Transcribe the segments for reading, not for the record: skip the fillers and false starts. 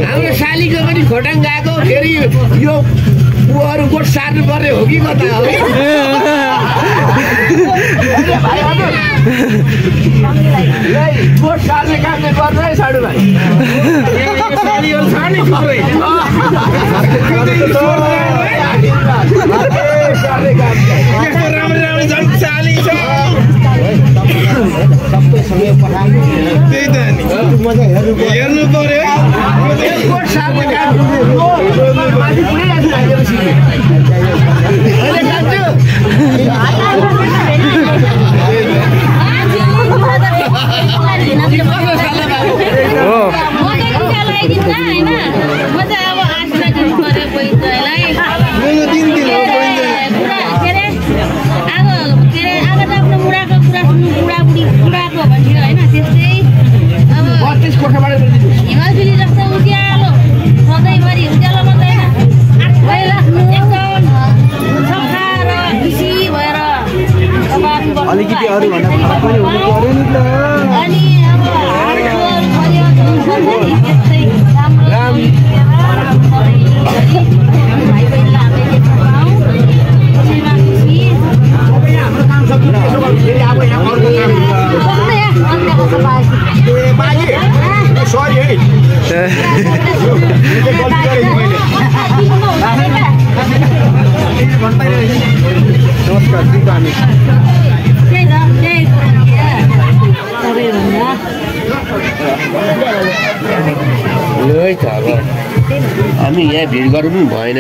हाम्रो सालीको पनि खोटाङ गएको फेरि यो पुहरू गोठ सार्नु पर्ने हो कि कता हो गोठ सार्ने काम चाहिँ गर्छ है साडु भाइ हेर्नु पर्यो हिमालजुली जस्तो उज्यालो सधैँभरि उज्यालो मात्रै सफा र खुसी भएर अलिकति अरू भन्दा पनि हुनु पर्यो नि त अनि अब त्यस्तै राम्रो भाइ बहिनीलाई हामीले देख्न पाऊँ खुसीमा खुसी हामी यहाँ भिड गर्नु पनि भएन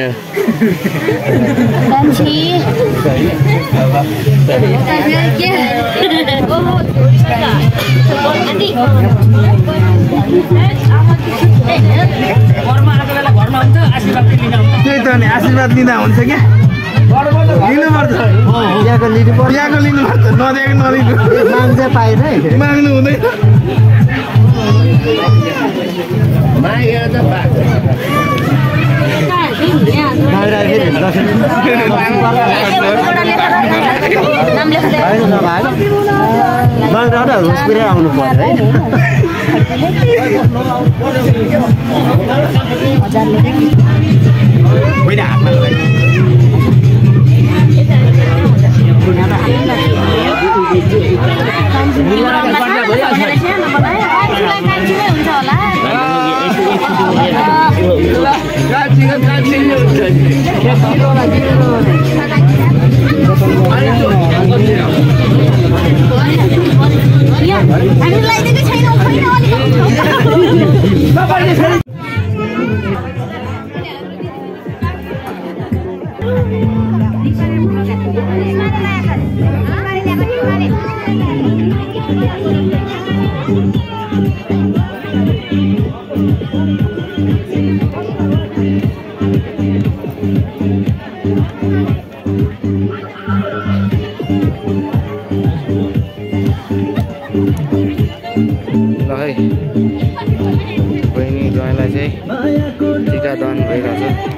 त्यही त नि आशीर्वाद लिँदा हुन्छ क्या लिनुपर्छ यहाँको लिनुपर्छ नदिएको नदिनु माग्छ पाएन माग्नु हुँदैन मागेर त आउनु पर्यो बहिनी ज्वाइँलाई चाहिँ टिका दान भइरहेछ